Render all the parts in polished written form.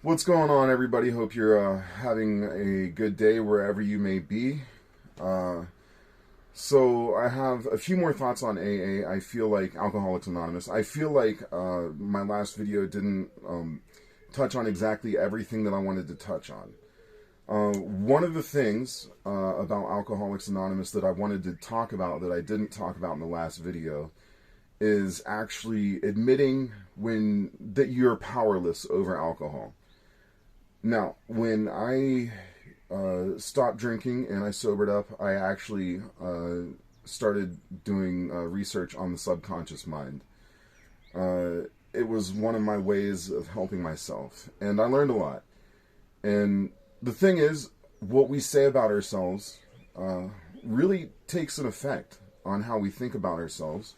What's going on, everybody? Hope you're having a good day wherever you may be. Uh, so, I have a few more thoughts on AA. I feel like Alcoholics Anonymous. I feel like my last video didn't touch on exactly everything that I wanted to touch on. One of the things about Alcoholics Anonymous that I wanted to talk about that I didn't talk about in the last video is actually admitting that you're powerless over alcohol. Now, when I stopped drinking and I sobered up, I actually started doing research on the subconscious mind. It was one of my ways of helping myself, and I learned a lot. And the thing is, what we say about ourselves really takes an effect on how we think about ourselves.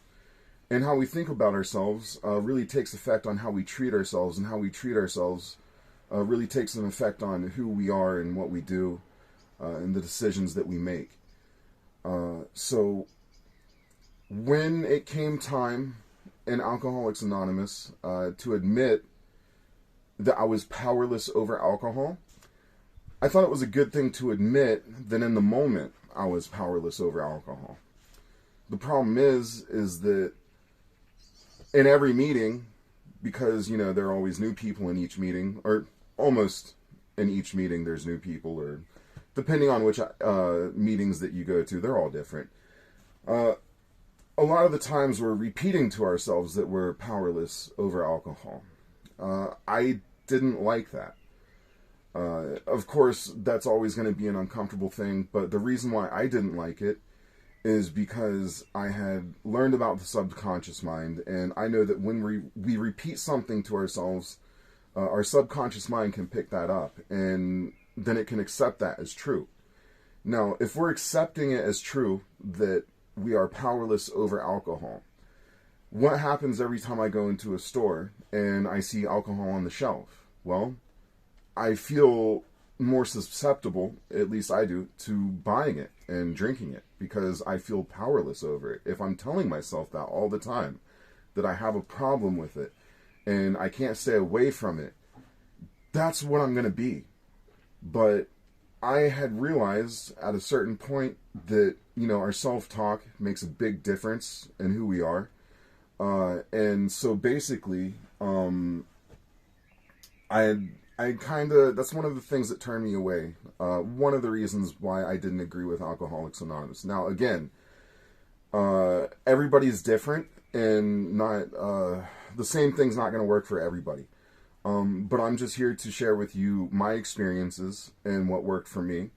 And how we think about ourselves really takes effect on how we treat ourselves, and how we treat ourselves really takes an effect on who we are and what we do and the decisions that we make. So when it came time in Alcoholics Anonymous to admit that I was powerless over alcohol, I thought it was a good thing to admit that in the moment I was powerless over alcohol. The problem is that in every meeting, because, there are always new people in each meeting, or almost in each meeting there's new people, or depending on which meetings that you go to, they're all different. A lot of the times we're repeating to ourselves that we're powerless over alcohol. I didn't like that. Of course, that's always going to be an uncomfortable thing, but the reason why I didn't like it is because I had learned about the subconscious mind, and I know that when we repeat something to ourselves, our subconscious mind can pick that up, and then it can accept that as true. Now, if we're accepting it as true that we are powerless over alcohol, what happens every time I go into a store and I see alcohol on the shelf? Well, I feel more susceptible, at least I do, to buying it and drinking it because I feel powerless over it. If I'm telling myself that all the time, that I have a problem with it and I can't stay away from it, that's what I'm going to be. But I had realized at a certain point that, our self-talk makes a big difference in who we are. And so basically, that's one of the things that turned me away. One of the reasons why I didn't agree with Alcoholics Anonymous. Now, again, everybody's different, and not the same thing's not going to work for everybody. But I'm just here to share with you my experiences and what worked for me.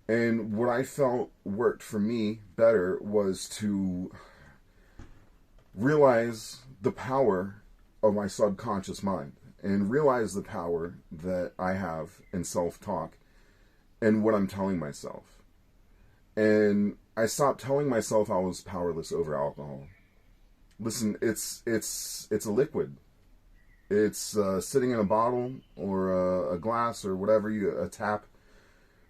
And what I felt worked for me better was to realize the power of my subconscious mind and realize the power that I have in self-talk and what I'm telling myself. And I stopped telling myself I was powerless over alcohol. Listen, it's a liquid. It's sitting in a bottle or a glass or whatever, a tap,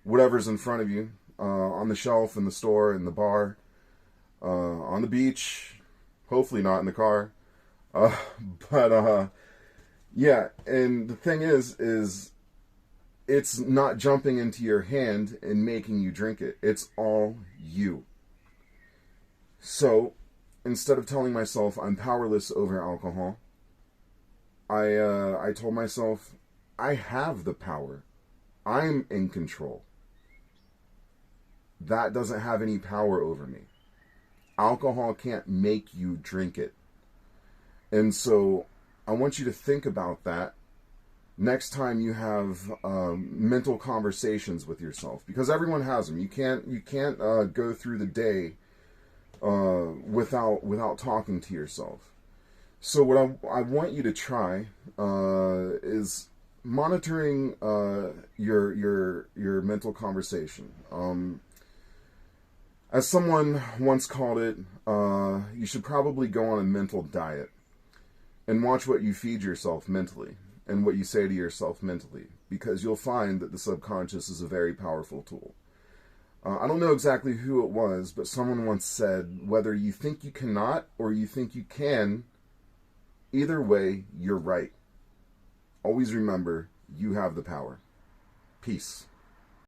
whatever's in front of you, on the shelf, in the store, in the bar, on the beach, hopefully not in the car. Yeah, and the thing is it's not jumping into your hand and making you drink it. It's all you. So, instead of telling myself I'm powerless over alcohol, I told myself I have the power. I'm in control. That doesn't have any power over me. Alcohol can't make you drink it. And so I want you to think about that next time you have mental conversations with yourself, because everyone has them. You can't go through the day without talking to yourself. So what I want you to try is monitoring your mental conversation. As someone once called it, you should probably go on a mental diet and watch what you feed yourself mentally and what you say to yourself mentally, because you'll find that the subconscious is a very powerful tool. I don't know exactly who it was, but someone once said, whether you think you cannot or you think you can, either way, you're right. Always remember, You have the power. Peace.